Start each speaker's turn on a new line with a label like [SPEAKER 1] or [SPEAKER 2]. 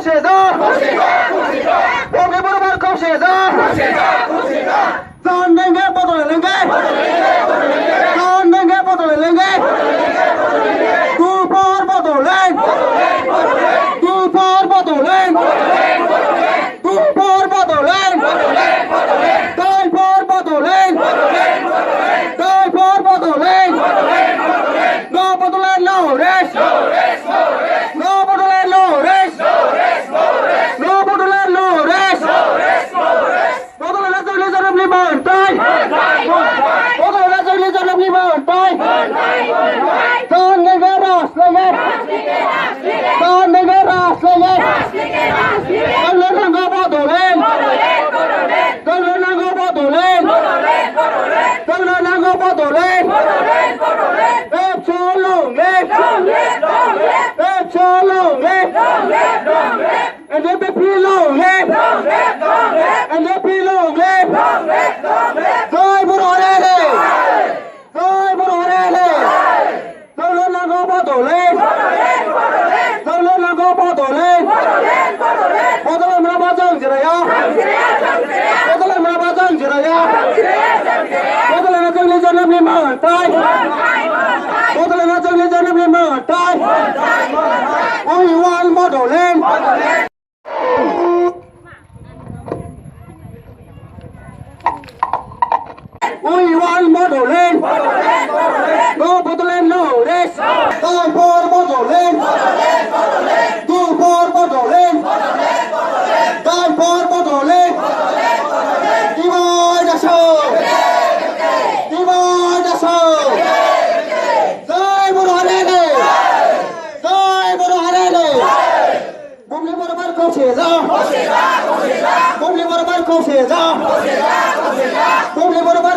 [SPEAKER 1] Khoseda! Bogi barabar Khoseda! जान देंगे बदल लेंगे जान देंगे बदल लेंगे तू पार बदलें तू पार बदलें तू पार बदलें दाई पार बदलें दाई पार बदलें no बदलें no rest no बदलें no rest no बदलें no rest बदलें Legion of Liberty! Bottle of Legion of Liberty! Don the Veras, Don the Veras, Don't let them go Bottling! Don't let them go Bottling! Don't let them go Bottling! That's all long, that's all long, and they be long, and they be long, Dai Burale! Dai Burale! Dole Lago Bodole! Dole Lago Bodole! Bodole Mabazang Jiraya! Bodole Mabazang Jiraya! Bodole Nazang Legion of Liberty! Bodole Nazang Legion of Liberty! Only one Bodole! We want Bottling! No Bottling, no rest! Time for Bottling! Go for Bottling! Time for Bottling! Divide us all! Divide us all! Jai Burhanele! Jai Burhanele! Bumli barabar Khoseda! Bumli barabar Khoseda! Bumli barabar